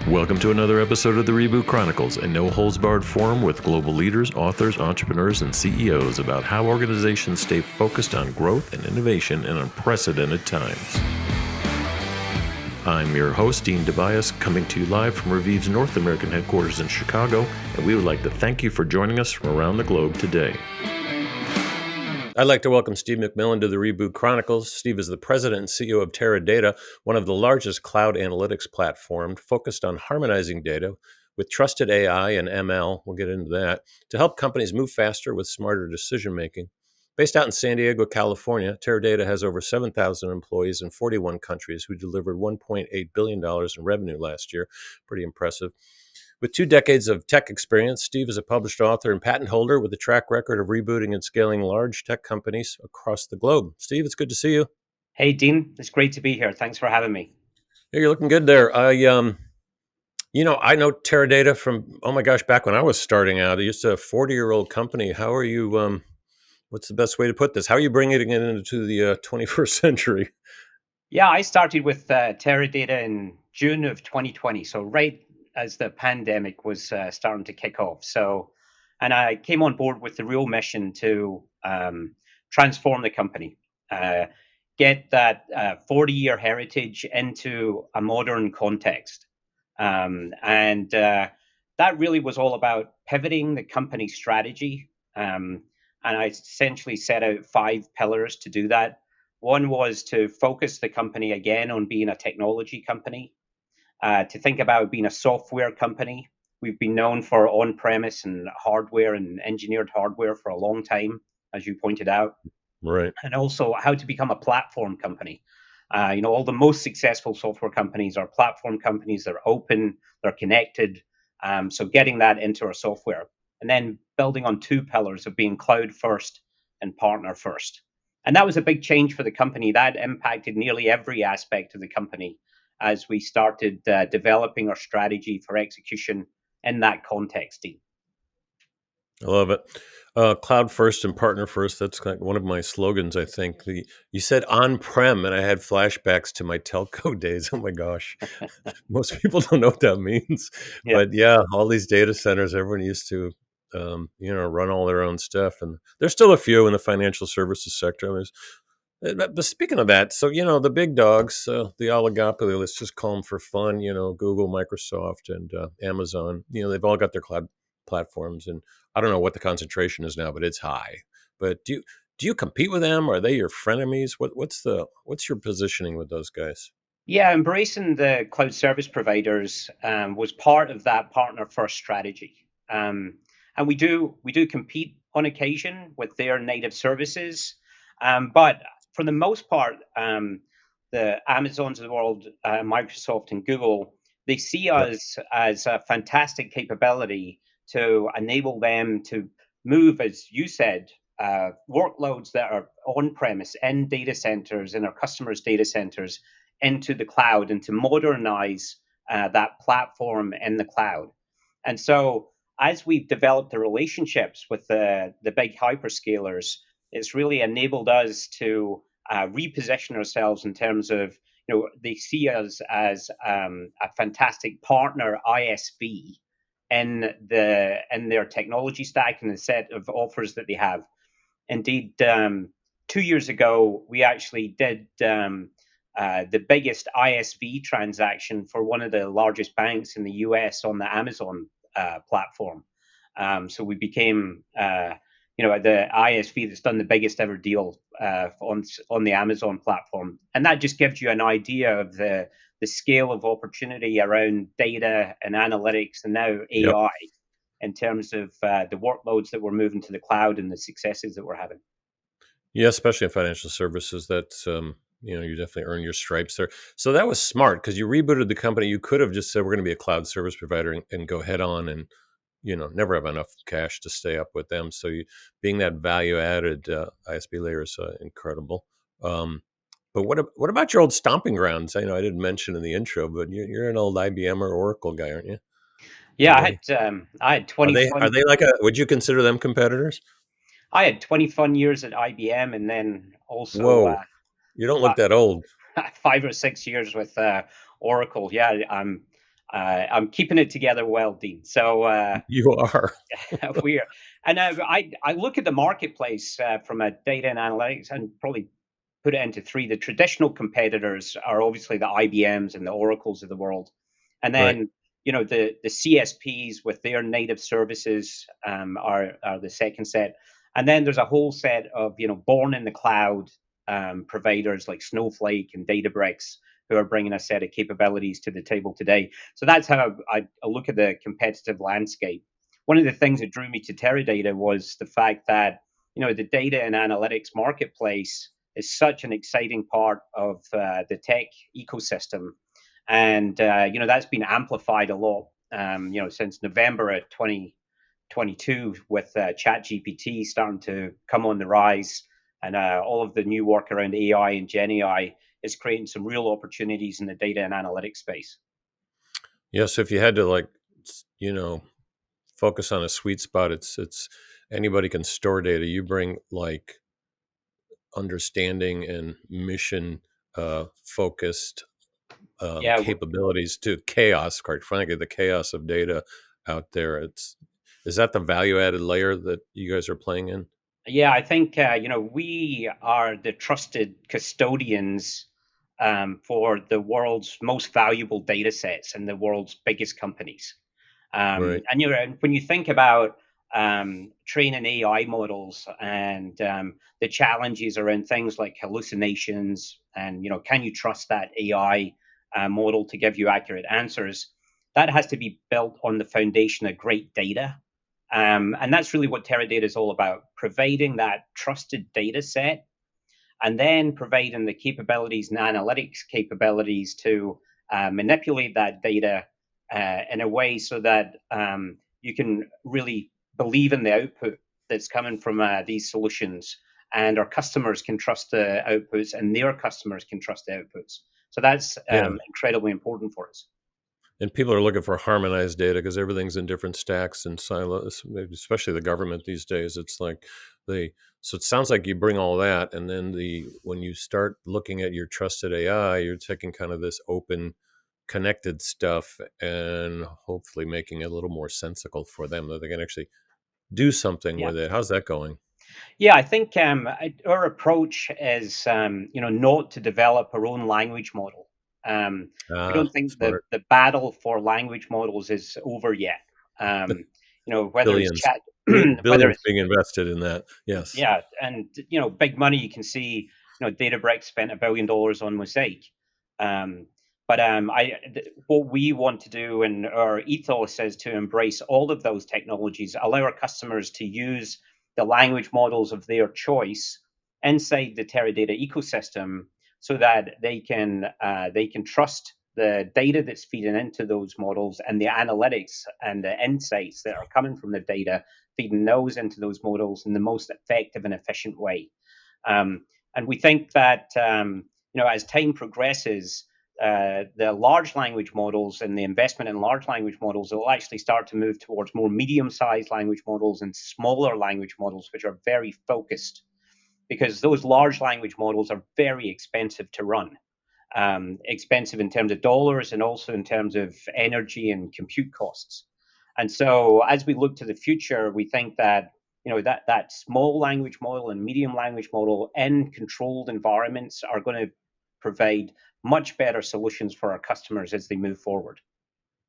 Welcome to another episode of the Reboot Chronicles, a no-holds-barred forum with global leaders, authors, entrepreneurs, and CEOs about how organizations stay focused on growth and innovation in unprecedented times. I'm your host, Dean Tobias, coming to you live from Reviv's North American headquarters in Chicago, and we would like to thank you for joining us from around the globe today. I'd like to welcome Steve McMillan to the Reboot Chronicles. Steve is the president and CEO of Teradata, one of the largest cloud analytics platforms focused on harmonizing data with trusted AI and ML, we'll get into that, to help companies move faster with smarter decision-making. Based out in San Diego, California, Teradata has over 7,000 employees in 41 countries who delivered $1.8 billion in revenue last year. Pretty impressive. With 2 decades of tech experience, Steve is a published author and patent holder with a track record of rebooting and scaling large tech companies across the globe. Steve, it's good to see you. Hey, Dean. It's great to be here. Thanks for having me. Hey, you're looking good there. I know Teradata from, oh my gosh, back when I was starting out. It's a 40-year-old company. How are you, what's the best way to put this? How are you bringing it into the 21st century? Yeah, I started with Teradata in June of 2020, so right as the pandemic was starting to kick off. And I came on board with the real mission to transform the company, get that 40-year heritage into a modern context. That really was all about pivoting the company strategy. And I essentially set out 5 pillars to do that. One was to focus the company again on being a technology company, to think about being a software company. We've been known for on-premise and hardware and engineered hardware for a long time, as you pointed out. Right. And also how to become a platform company. All the most successful software companies are platform companies. They're open, they're connected. So getting that into our software. And then building on 2 pillars of being cloud first and partner first. And that was a big change for the company. That impacted nearly every aspect of the company as we started developing our strategy for execution in that context, Dean. I love it. Cloud first and partner first. That's like one of my slogans, I think. You said on-prem, and I had flashbacks to my telco days. Oh my gosh. Most people don't know what that means. Yeah. But yeah, all these data centers, everyone used to, run all their own stuff. And there's still a few in the financial services sector. But speaking of that, so, the big dogs, the oligopoly, let's just call them for fun, Google, Microsoft, and Amazon, they've all got their cloud platforms. And I don't know what the concentration is now, but it's high. But do you compete with them? Are they your frenemies? What's your positioning with those guys? Yeah, embracing the cloud service providers was part of that partner first strategy. And we do compete on occasion with their native services. But for the most part, the Amazons of the world, Microsoft and Google, they see Yep. us as a fantastic capability to enable them to move, as you said, workloads that are on premise in data centers, in our customers' data centers, into the cloud and to modernize that platform in the cloud. And so, as we've developed the relationships with the big hyperscalers, it's really enabled us to reposition ourselves in terms of, they see us as a fantastic partner ISV in their technology stack and the set of offers that they have. Indeed, 2 years ago, we actually did the biggest ISV transaction for one of the largest banks in the US on the Amazon platform. So we became, the ISV that's done the biggest ever deal on the Amazon platform, and that just gives you an idea of the scale of opportunity around data and analytics, and now Yep. AI, in terms of the workloads that we're moving to the cloud and the successes that we're having. Yeah, especially in financial services, that's you definitely earn your stripes there. So that was smart because you rebooted the company. You could have just said we're going to be a cloud service provider and go head on and never have enough cash to stay up with them. So being that value added ISP layer is incredible. But what about your old stomping grounds? I know I didn't mention in the intro, but you're an old IBM or Oracle guy, aren't you? Yeah, Are I they had I had are 20 they are fun they like a? Would you consider them competitors? I had 20 fun years at IBM, and then also Whoa, you don't look fi- that old. 5 or 6 years with Oracle. Yeah, I'm keeping it together well, Dean. So You are. we're and I look at the marketplace from a data and analytics, and probably put it into three. The traditional competitors are obviously the IBMs and the Oracles of the world, and Right. then the CSPs with their native services are the second set, and then there's a whole set of born in the cloud providers like Snowflake and Databricks who are bringing a set of capabilities to the table today. So that's how I look at the competitive landscape. One of the things that drew me to Teradata was the fact that the data and analytics marketplace is such an exciting part of the tech ecosystem, and that's been amplified a lot. Since November of 2022, with ChatGPT starting to come on the rise, and all of the new work around AI and Gen AI is creating some real opportunities in the data and analytics space. Yeah. So if you had to you know, focus on a sweet spot, it's anybody can store data. You bring understanding and mission focused Yeah, capabilities to chaos. Quite frankly, the chaos of data out there. Is that the value added layer that you guys are playing in? Yeah, I think we are the trusted custodians for the world's most valuable data sets and the world's biggest companies. Right. And when you think about training AI models and the challenges around things like hallucinations, and can you trust that AI model to give you accurate answers? That has to be built on the foundation of great data, and that's really what Teradata is all about: providing that trusted data set, and then providing the capabilities and analytics capabilities to manipulate that data in a way so that you can really believe in the output that's coming from these solutions, and our customers can trust the outputs, and their customers can trust the outputs. So that's Yeah. incredibly important for us. And people are looking for harmonized data because everything's in different stacks and silos, especially the government these days. It's like they, so it sounds like you bring all that. And then when you start looking at your trusted AI, you're taking kind of this open, connected stuff and hopefully making it a little more sensical for them that they can actually do something Yeah. with it. How's that going? Yeah, I think our approach is, not to develop our own language model. We don't Ah, think the smart. the battle for language models is over yet. Whether it's Billions, chat, whether billions it's being invested in that. Yes. yeah, and big money. You can see, Databricks spent $1 billion on Mosaic. Um, but what we want to do, and our ethos is to embrace all of those technologies, allow our customers to use the language models of their choice inside the Teradata ecosystem, so that they can trust the data that's feeding into those models, and the analytics and the insights that are coming from the data, feeding those into those models in the most effective and efficient way. And we think that as time progresses, the large language models and the investment in large language models will actually start to move towards more medium-sized language models and smaller language models, which are very focused, because those large language models are very expensive to run. Expensive in terms of dollars, and also in terms of energy and compute costs. And so, as we look to the future, we think that that small language model and medium language model in controlled environments are going to provide much better solutions for our customers as they move forward.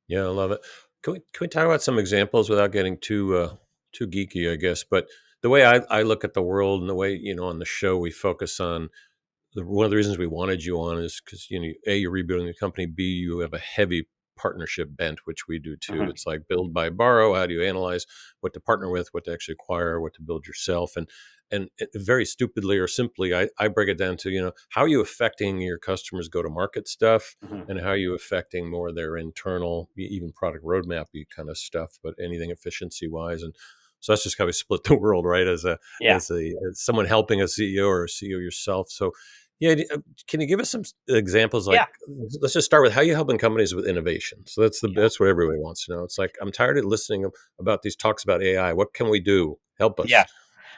Yeah, I love it. Can we talk about some examples without getting too geeky, I guess? But the way I look at the world and the way on the show we focus on one of the reasons we wanted you on is because a, you're rebuilding the company, b, you have a heavy partnership bent, which we do too. Mhm. It's like build, buy, borrow. How do you analyze what to partner with, what to actually acquire, what to build yourself? And very stupidly or simply, I break it down to how are you affecting your customers go to market stuff, Mhm. and how are you affecting more their internal, even product roadmap kind of stuff, but anything efficiency wise. And so that's just how we split the world, right? Yeah, As someone helping a CEO or a CEO yourself. So yeah, can you give us some examples? Like, yeah, let's just start with how you helping companies with innovation. So yeah, that's what everybody wants to know. It's like I'm tired of listening about these talks about AI. What can we do? Help yeah. us.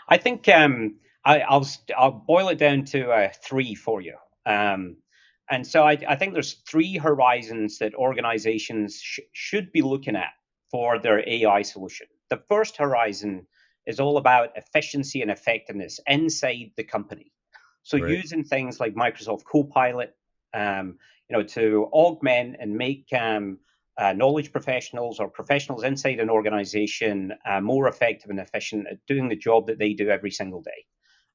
I think I'll boil it down to three for you. Um, And so I think there's three horizons that organizations should be looking at for their AI solution. The first horizon is all about efficiency and effectiveness inside the company. So Right. using things like Microsoft Copilot, to augment and make knowledge professionals or professionals inside an organization more effective and efficient at doing the job that they do every single day.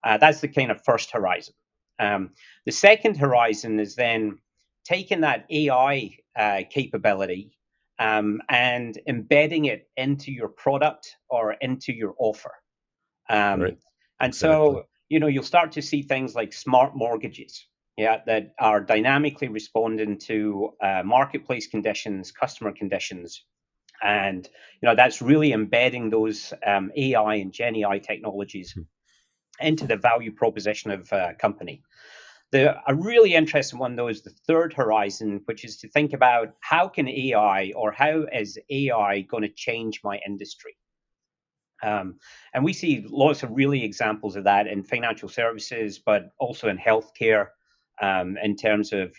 That's the kind of first horizon. The second horizon is then taking that AI capability and embedding it into your product or into your offer. Right. Um, and Exactly. so, you'll start to see things like smart mortgages, yeah, that are dynamically responding to marketplace conditions, customer conditions. And, that's really embedding those AI and Gen AI technologies Hmm. into the value proposition of a company. A really interesting one, though, is the third horizon, which is to think about how can AI or how is AI going to change my industry? And we see lots of really examples of that in financial services, but also in healthcare, in terms of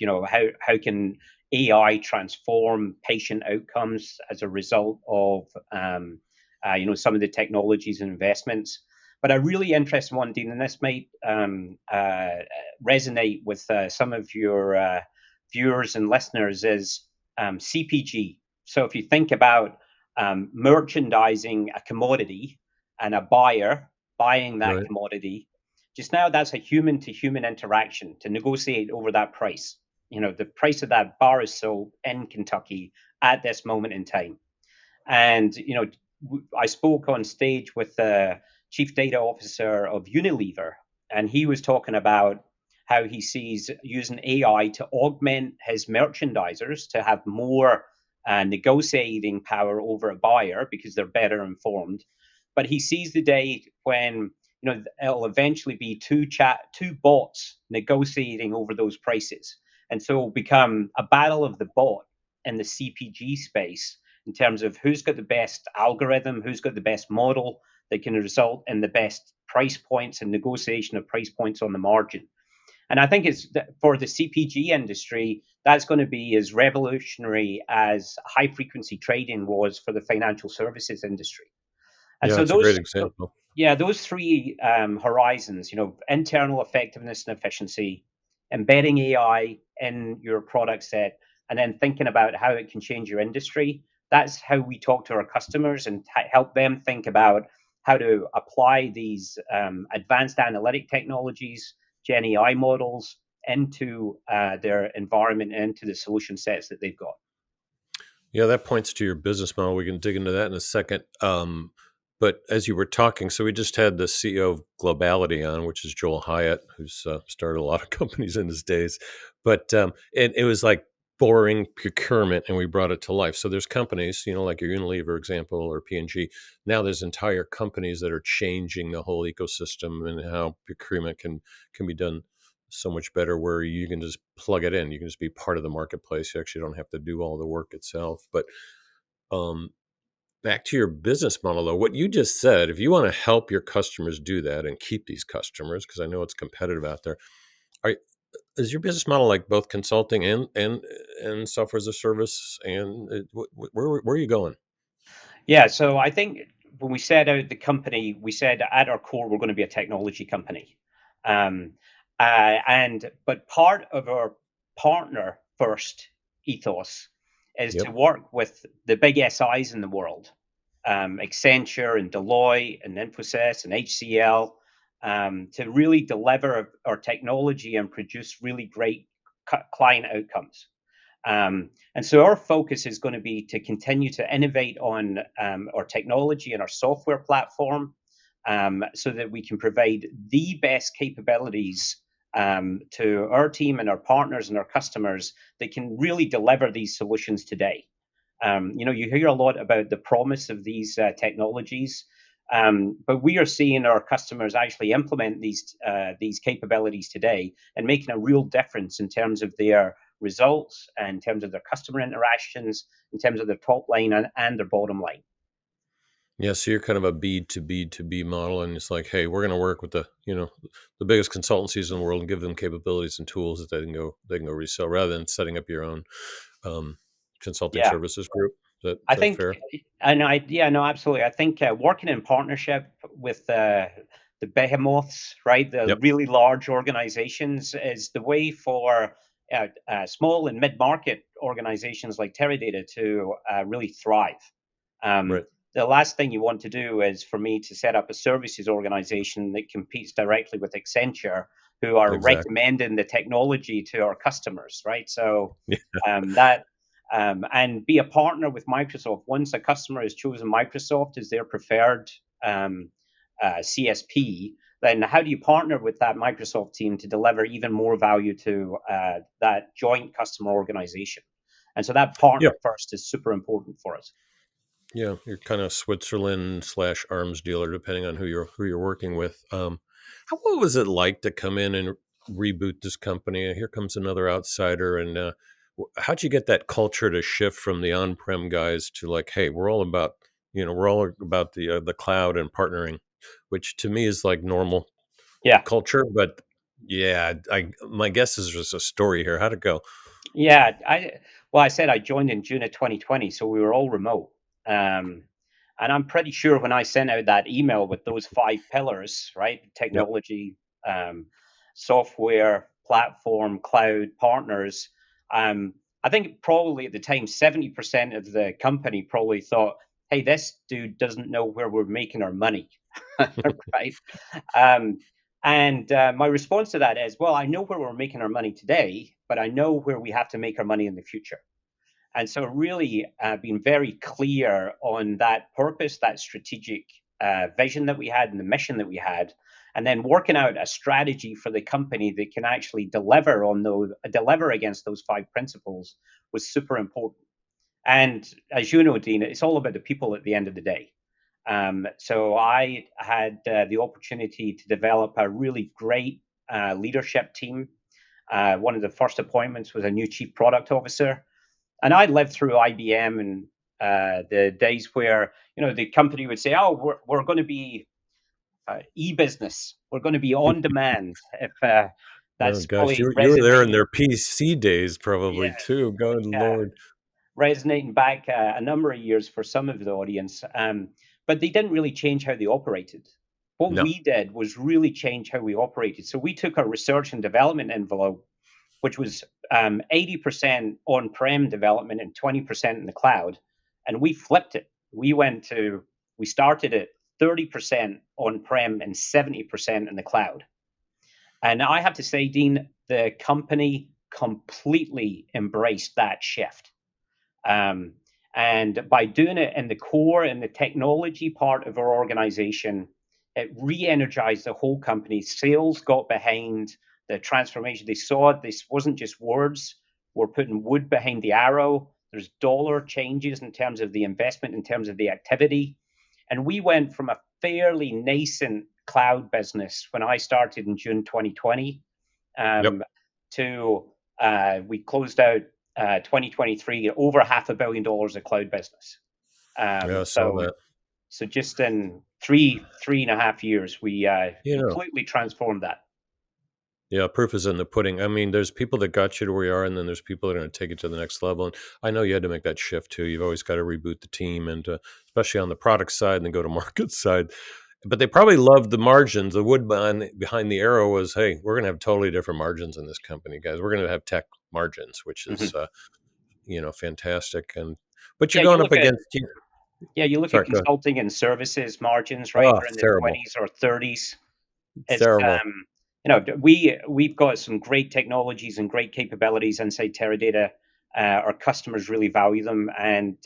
how can AI transform patient outcomes as a result of some of the technologies and investments. But a really interesting one, Dean, and this might resonate with some of your viewers and listeners, is CPG. So if you think about merchandising a commodity and a buyer buying that Right. commodity, just now that's a human to human interaction to negotiate over that price. The price of that bar is sold in Kentucky at this moment in time. And I spoke on stage with the chief data officer of Unilever, and he was talking about how he sees using AI to augment his merchandisers to have more negotiating power over a buyer because they're better informed. But he sees the day when it'll eventually be two bots negotiating over those prices, and so it'll become a battle of the bot in the CPG space in terms of who's got the best algorithm, who's got the best model that can result in the best price points and negotiation of price points on the margin. And I think it's for the CPG industry, that's going to be as revolutionary as high frequency trading was for the financial services industry. And Yeah, so it's a great those, example. yeah, those three horizons, internal effectiveness and efficiency, embedding AI in your product set, and then thinking about how it can change your industry. That's how we talk to our customers and help them think about how to apply these advanced analytic technologies, Gen AI models, into their environment and into the solution sets that they've got. Yeah, that points to your business model. We can dig into that in a second. But as you were talking, so we just had the CEO of Globality on, which is Joel Hyatt, who's started a lot of companies in his days. But and it was like boring procurement, and we brought it to life. So there's companies, like your Unilever example or P&G. Now there's entire companies that are changing the whole ecosystem and how procurement can be done so much better, where you can just plug it in. You can just be part of the marketplace. You actually don't have to do all the work itself. But um, back to your business model, though, what you just said, if you want to help your customers do that and keep these customers, because I know it's competitive out there, are, is your business model like both consulting and software as a service? And where are you going? Yeah, so I think when we set out the company, we said at our core we're going to be a technology company, um, and but part of our partner first ethos is to Yep. work with the big SIs in the world, Accenture and Deloitte and Infosys and HCL, to really deliver our technology and produce really great client outcomes. And so our focus is going to be to continue to innovate on our technology and our software platform, so that we can provide the best capabilities to our team and our partners and our customers that can really deliver these solutions today. You hear a lot about the promise of these technologies, but we are seeing our customers actually implement these capabilities today and making a real difference in terms of their results, in terms of their customer interactions, in terms of their top line and their bottom line. Yeah, so you're kind of a B to B to B model, and it's like, hey, we're going to work with the biggest consultancies in the world and give them capabilities and tools that they can go resell, rather than setting up your own um, consulting Yeah. services group. Is I that think, fair? yeah, no, absolutely. I think working in partnership with the behemoths, right, the Yep. really large organizations, is the way for small and mid-market organizations like Teradata to really thrive. Right. The last thing you want to do is for me to set up a services organization that competes directly with Accenture, who are Exactly. recommending the technology to our customers, right? So Yeah. that and be a partner with Microsoft. Once a customer has chosen Microsoft as their preferred CSP, then how do you partner with that Microsoft team to deliver even more value to that joint customer organization? And so that Yeah. partner first is super important for us. Yeah. You're kind of Switzerland slash arms dealer, depending on who you're working with. What was it like to come in and reboot this company? Here comes another outsider, and how'd you get that culture to shift from the on-prem guys to like, hey, we're all about the cloud and partnering, which to me is like normal Yeah. culture. But yeah, my guess is there's a story here. How'd it go? Yeah, I said I joined in June of 2020, so we were all remote. Um, and I'm pretty sure when I sent out that email with those five pillars, right? Yep. Technology, software, platform, cloud, partners. I think probably at the time, 70% of the company probably thought, "Hey, this dude doesn't know where we're making our money," right? Um, and my response to that is, well, I know where we're making our money today, but I know where we have to make our money in the future. And so, really being very clear on that purpose, that strategic vision that we had, and the mission that we had, and then working out a strategy for the company that can actually deliver against those five principles was super important. And as you know, Dean, it's all about the people at the end of the day. So I had the opportunity to develop a really great leadership team. One of the first appointments was a new chief product officer, and I lived through IBM and the days where the company would say, "Oh, we're going to be e-business. We're going to be on demand." If Oh that's gosh, you probably were, you were there in resonating, their PC days yeah, probably too. Good yeah, Lord. resonating back a number of years for some of the audience. But they didn't really change how they operated. What No. we did was really change how we operated. So we took our research and development envelope, which was 80% on-prem development and 20% in the cloud, and we flipped it. We started at 30% on-prem and 70% in the cloud. And I have to say, Dean, the company completely embraced that shift. Um, and by doing it in the core and the technology part of our organization, it re energized the whole company. Sales got behind the transformation. They saw this wasn't just words, we're putting wood behind the arrow. There's dollar changes in terms of the investment, in terms of the activity. And we went from a fairly nascent cloud business when I started in June 2020 Yep. um, to we closed out 2023 over $500 million of cloud business. Yeah, I saw So that. so just in three and a half years, we You know, completely transformed that. yeah, proof is in the pudding. I mean, there's people that got you to where you are, and then there's people that are going to take it to the next level. And I know you had to make that shift too. You've always got to reboot the team, and especially on the product side and the go-to-market side. But they probably loved the margins. The wood behind the arrow was, hey, we're going to have totally different margins in this company, guys. We're going to have tech margins, which is Mhm. fantastic. And but you're Yeah, going up against you. you look at Sorry, go ahead. consulting and services margins, right? Oh, They're in the terrible. 20s or 30s. It's It's terrible. we've got some great technologies and great capabilities inside Teradata. Our customers really value them, and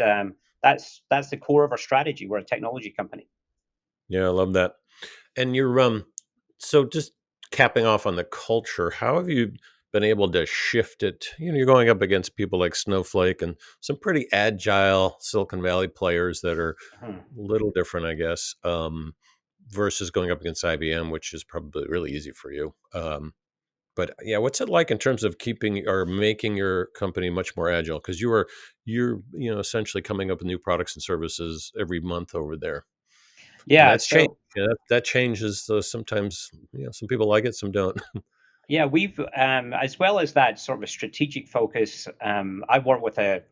that's the core of our strategy. We're a technology company. Yeah, I love that. And you're so just capping off on the culture, how have you been able to shift it? You're going up against people like Snowflake and some pretty agile Silicon Valley players that are Mhm. a little different, I guess, versus going up against IBM, which is probably really easy for you. But yeah, what's it like in terms of keeping or making your company much more agile? Because you're essentially coming up with new products and services every month over there. And Yeah. that's changed. So Yeah, that changes. Sometimes, some people like it, some don't. yeah, we've as well as that sort of a strategic focus. I work with a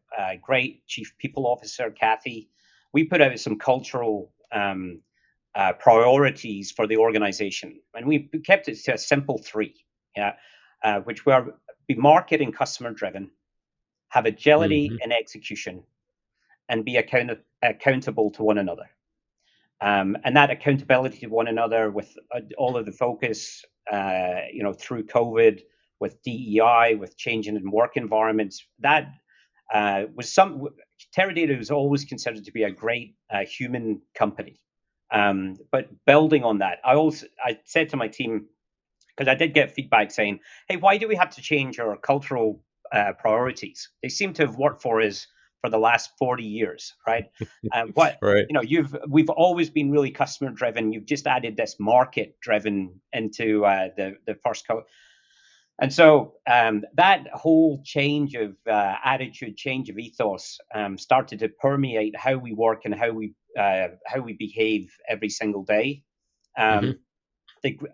great chief people officer, Kathy. We put out some cultural priorities for the organization, and we kept it to a simple three. Yeah, which were be market and customer driven, have agility Hmm. in execution, and be accountable to one another. And that accountability to one another with all of the focus, through COVID, with DEI, with changing in work environments, that was some. Teradata was always considered to be a great human company. But building on that, I said to my team, because I did get feedback saying, "Hey, why do we have to change our cultural priorities? They seem to have worked for us for the last 40 years, right? What Right. we've always been really customer driven. You've just added this market driven into the first and so that whole change of attitude, change of ethos, started to permeate how we work and how we behave every single day. Hmm. Um,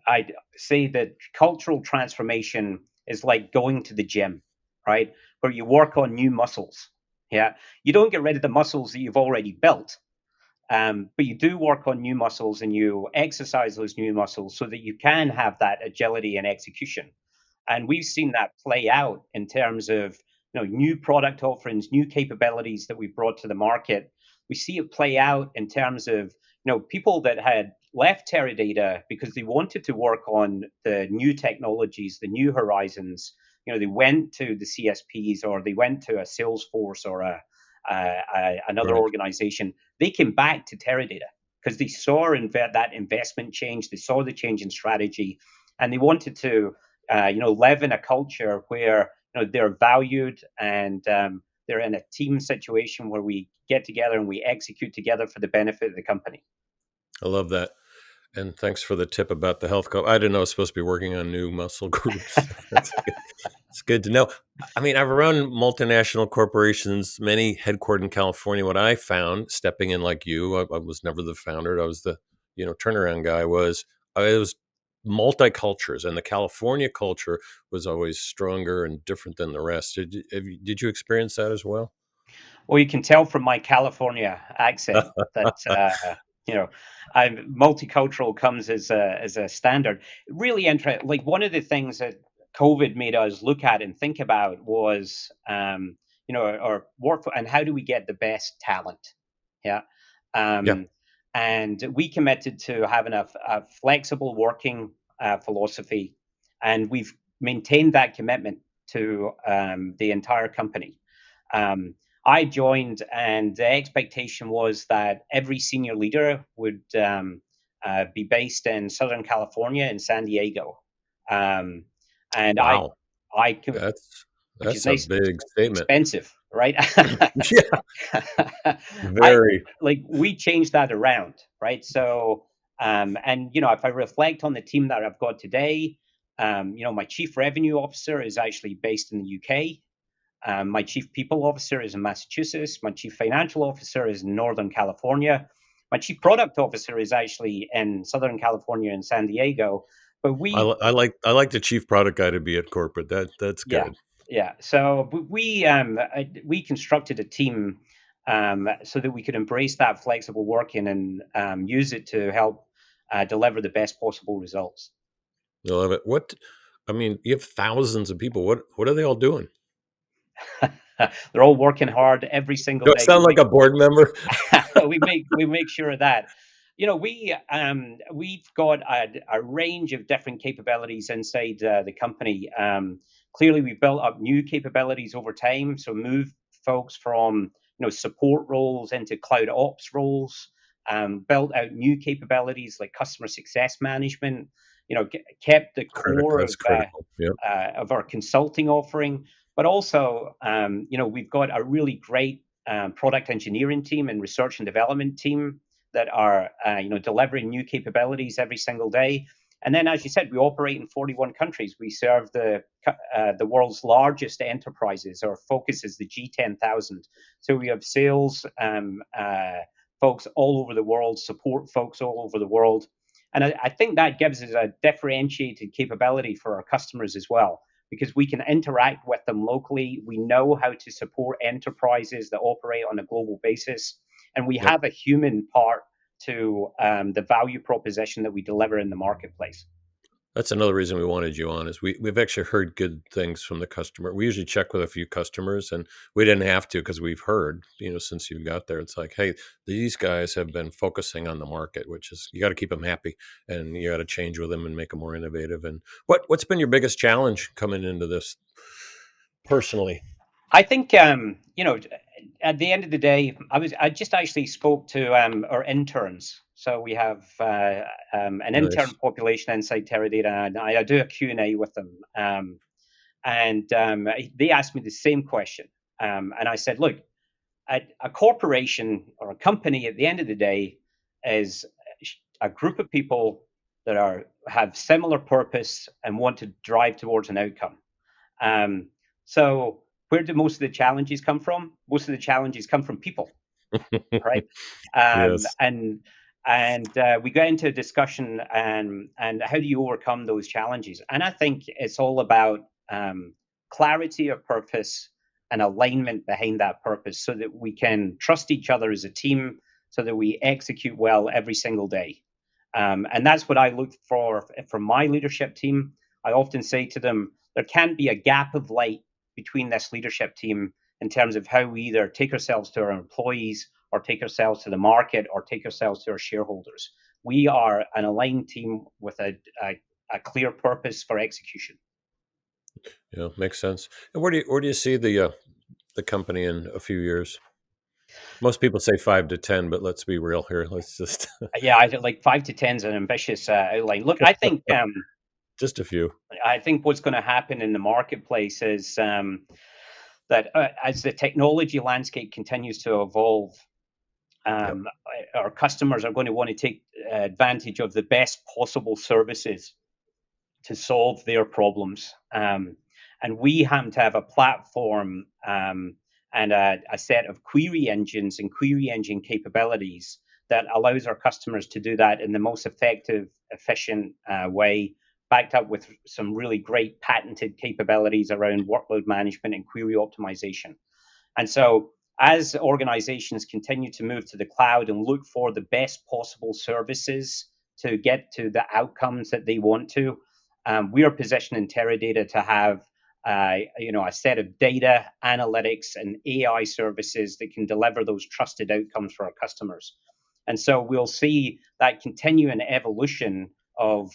I'd say that cultural transformation is like going to the gym, right? Where you work on new muscles. Yeah. You don't get rid of the muscles that you've already built, but you do work on new muscles and you exercise those new muscles so that you can have that agility and execution. And we've seen that play out in terms of new product offerings, new capabilities that we've brought to the market. We see it play out in terms of people that had left Teradata because they wanted to work on the new technologies, the new horizons. They went to the CSPs or they went to a Salesforce or another Right. organization. They came back to Teradata because they saw that investment change. They saw the change in strategy, and they wanted to live in a culture where they're valued and they're in a team situation where we get together and we execute together for the benefit of the company. I love that. And thanks for the tip about the health coach. I didn't know I was supposed to be working on new muscle groups. That's good. It's good to know. I mean, I've run multinational corporations, many headquartered in California. What I found, stepping in like you, I was never the founder. I was the turnaround guy. It was multicultures, and the California culture was always stronger and different than the rest. Did you experience that as well? Well, you can tell from my California accent that you know, multicultural comes as a standard. Really interesting. Like one of the things that COVID made us look at and think about was, our work and how do we get the best talent? Yeah. Yeah, Um, and we committed to having a flexible working philosophy, and we've maintained that commitment to the entire company. Um, I joined, and the expectation was that every senior leader would be based in Southern California in San Diego, um, and wow, I, that's which is a nice, big statement. expensive, right? Yeah, I very. like we changed that around, right? So, and if I reflect on the team that I've got today, my chief revenue officer is actually based in the UK. My chief people officer is in Massachusetts. My chief financial officer is in Northern California. My chief product officer is actually in Southern California in San Diego. But I like the chief product guy to be at corporate. That's yeah, good. yeah. So we constructed a team so that we could embrace that flexible working and use it to help deliver the best possible results. I love it. I mean, you have thousands of people. What are they all doing? They're all working hard every single Do I day. sound like a board member? We make sure of that. We've got a range of different capabilities inside the company. Clearly, we've built up new capabilities over time. So move folks from support roles into cloud ops roles. Built out new capabilities like customer success management. Kept the Critical. core That's critical. Yep. of our consulting offering, but also we've got a really great product engineering team and research and development team that are delivering new capabilities every single day. And then, as you said, we operate in 41 countries. We serve the world's largest enterprises. Our focus is the G10,000. So we have sales folks all over the world, support folks all over the world. And I think that gives us a differentiated capability for our customers as well, because we can interact with them locally. We know how to support enterprises that operate on a global basis. And we Yep. have a human part to the value proposition that we deliver in the marketplace. That's another reason we wanted you on is we've actually heard good things from the customer. We usually check with a few customers and we didn't have to because we've heard, since you got there, it's like, hey, these guys have been focusing on the market, which is you got to keep them happy and you got to change with them and make them more innovative. And what's been your biggest challenge coming into this personally? I think at the end of the day, I just actually spoke to our interns. So we have an intern Nice. population inside Teradata, and I do a Q&A with them. And they asked me the same question, and I said, look, a corporation or a company at the end of the day is a group of people that have similar purpose and want to drive towards an outcome. So where do most of the challenges come from? Most of the challenges come from people, right? Um, Yes. and and we got into a discussion and how do you overcome those challenges? And I think it's all about clarity of purpose and alignment behind that purpose, so that we can trust each other as a team, so that we execute well every single day. And that's what I look for from my leadership team. I often say to them, there can't be a gap of light between this leadership team in terms of how we either take ourselves to our employees or take ourselves to the market or take ourselves to our shareholders. We are an aligned team with a clear purpose for execution. Yeah, makes sense. And where do you see the company in a few years? Most people say 5 to 10, but let's be real here. Let's just Yeah, I think like 5 to 10 is an ambitious outline. Look, just a few. I think what's going to happen in the marketplace is that as the technology landscape continues to evolve, Yep. um, our customers are going to want to take advantage of the best possible services to solve their problems. And we happen to have a platform and a set of query engines and query engine capabilities that allows our customers to do that in the most effective, efficient way, backed up with some really great patented capabilities around workload management and query optimization. And so, as organizations continue to move to the cloud and look for the best possible services to get to the outcomes that they want to, we are positioning Teradata to have a set of data analytics and AI services that can deliver those trusted outcomes for our customers. And so we'll see that continuing evolution of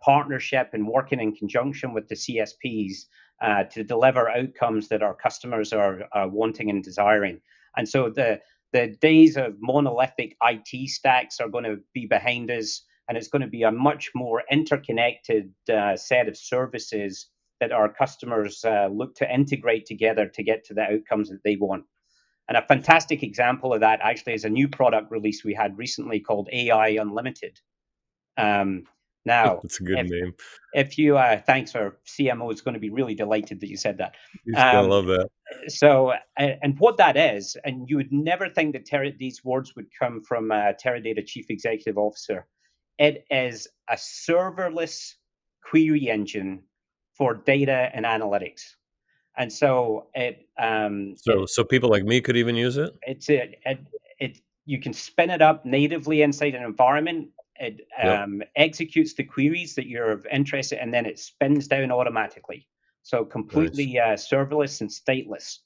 partnership and working in conjunction with the CSPs to deliver outcomes that our customers are wanting and desiring. And so the days of monolithic IT stacks are going to be behind us, and it's going to be a much more interconnected set of services that our customers look to integrate together to get to the outcomes that they want. And a fantastic example of that actually is a new product release we had recently called AI Unlimited. Um, Now, That's a good if name. if you thanks, our CMO is going to be really delighted that you said that. He's gonna Um, love that. and what that is, and you would never think that these words would come from Teradata Chief Executive Officer. It is a serverless query engine for data and analytics. And so So people like me could even use it? it's it you can spin it up natively inside an environment. It Yep. executes the queries that you're interested in, and then it spins down automatically. So Nice. completely serverless and stateless.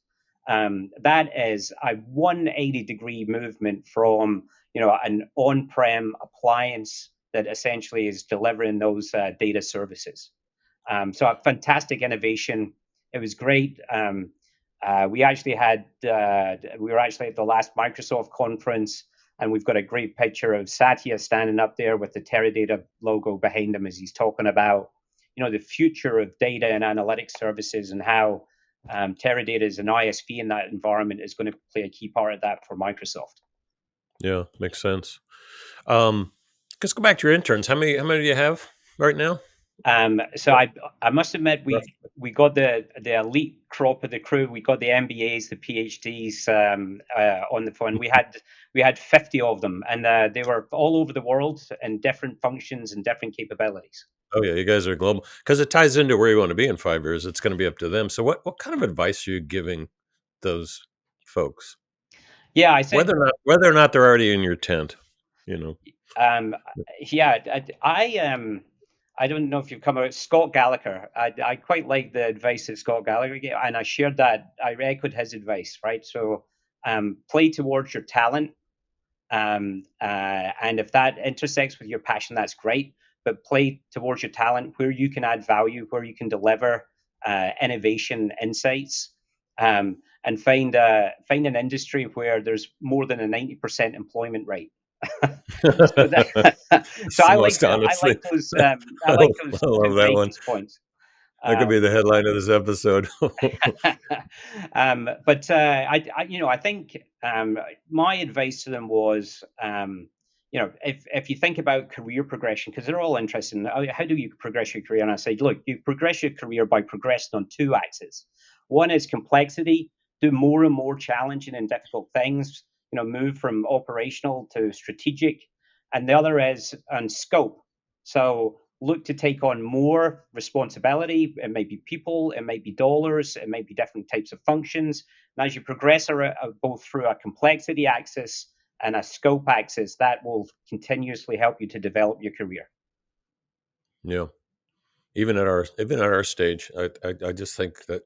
That is a 180-degree movement from an on-prem appliance that essentially is delivering those data services. So a fantastic innovation. It was great. We were actually at the last Microsoft conference, and we've got a great picture of Satya standing up there with the Teradata logo behind him as he's talking about, the future of data and analytics services, and how Teradata as an ISV in that environment is going to play a key part of that for Microsoft. Yeah, makes sense. Um, let's go back to your interns. How many do you have right now? So I must admit Rough. we got the elite crop of the crew. We got the MBAs, the PhDs on the phone. We had 50 of them, and they were all over the world in different functions and different capabilities. Oh yeah, you guys are global because it ties into where you want to be in 5 years. It's going to be up to them. So what kind of advice are you giving those folks? Yeah, I said, Whether or not they're already in your tent, you know. um, yeah, I don't know if you've come out. Scott Gallagher. I quite like the advice that Scott Gallagher gave, and I shared that. I echoed his advice, right? So, play towards your talent. And if that intersects with your passion, that's great. But play towards your talent where you can add value, where you can deliver innovation, insights, and find an industry where there's more than a 90% employment rate. So that, so It's the I like most honestly. I like those I two love that one. breakage points. That could Um, be the headline of this episode. but I think my advice to them was, if you think about career progression, because they're all interested in how do you progress your career, and I say, look, you progress your career by progressing on two axes. One is complexity, do more and more challenging and difficult things. Move from operational to strategic, and the other is on scope. So look to take on more responsibility. It may be people, it may be dollars, it may be different types of functions. And as you progress both through a complexity axis and a scope axis, that will continuously help you to develop your career. Yeah. Even at our stage, I just think that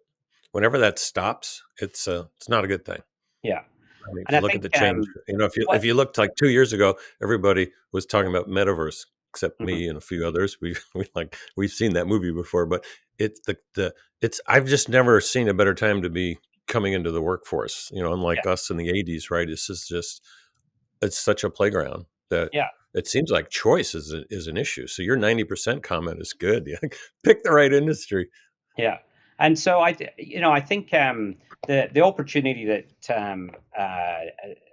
whenever that stops, it's not a good thing. Yeah. I mean, if And you I look at think the change, if you what if you looked like 2 years ago, everybody was talking about metaverse, except mhm, me and a few others. We've seen that movie before, but it's the it's I've just never seen a better time to be coming into the workforce. yeah, Unlike us in the '80s, right? It's such a playground that yeah. it seems like choice is an issue. So your 90% comment is good. Yeah. Pick the right industry. Yeah, and so I think the opportunity that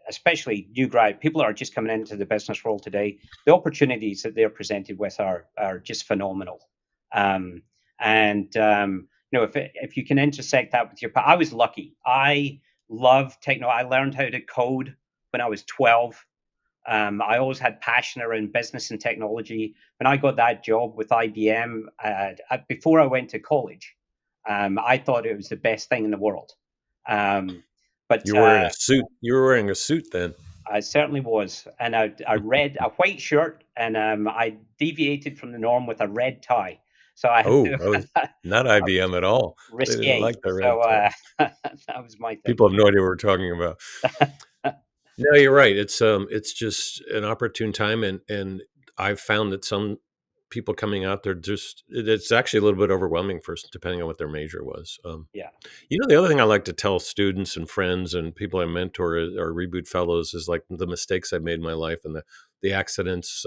especially new grad people that are just coming into the business world today, the opportunities that they're presented with are just phenomenal. Um, and if you can intersect that with I was lucky. I love techno. I learned how to code when I was 12. I always had passion around business and technology. When I got that job with IBM before I went to college, I thought it was the best thing in the world. Um, but You were wearing a suit. You were wearing a suit then. I certainly was. And I read a white shirt, and I deviated from the norm with a red tie. So I had Oh, to, I was I not was IBM at all. They didn't risque. like the red So tie. that was my thing. People have no idea what we're talking about. No, you're right. It's just an opportune time, and I've found that some people coming out there it's actually a little bit overwhelming first, depending on what their major was. Yeah. The other thing I like to tell students and friends and people I mentor or reboot fellows is like the mistakes I've made in my life and the accidents.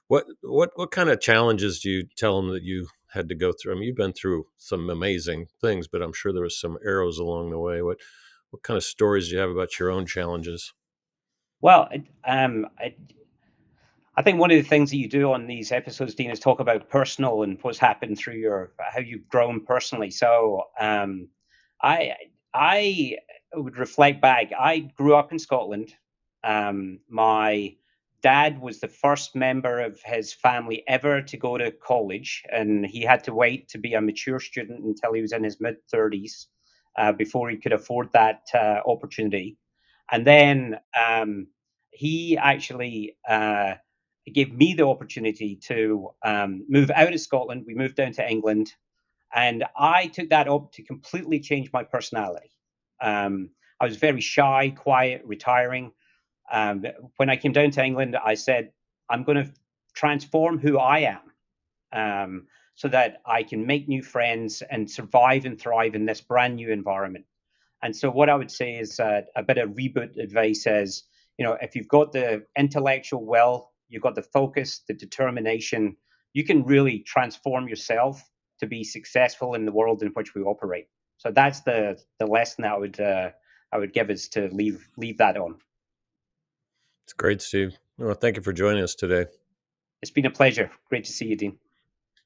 What kind of challenges do you tell them that you had to go through? I mean, you've been through some amazing things, but I'm sure there was some arrows along the way. What kind of stories do you have about your own challenges? Well, I think one of the things that you do on these episodes, Dean, is talk about personal and what's happened through how you've grown personally. So, I I would reflect back. I grew up in Scotland. My dad was the first member of his family ever to go to college, and he had to wait to be a mature student until he was in his mid 30s before he could afford that opportunity. And then he actually gave me the opportunity to move out of Scotland. We moved down to England, and I took that up to completely change my personality. I was very shy, quiet, retiring. When I came down to England, I said, I'm going to transform who I am, so that I can make new friends and survive and thrive in this brand new environment. And so, what I would say is a bit of reboot advice is, if you've got the intellectual will, you've got the focus, the determination, you can really transform yourself to be successful in the world in which we operate. So that's the lesson that I would give is to leave that on. It's great, Steve. Well, thank you for joining us today. It's been a pleasure. Great to see you, Dean.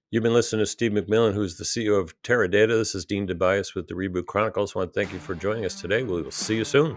You've been listening to Steve McMillan, who's the CEO of Teradata. This is Dean Tobias with the Reboot Chronicles. I want to thank you for joining us today. We will see you soon.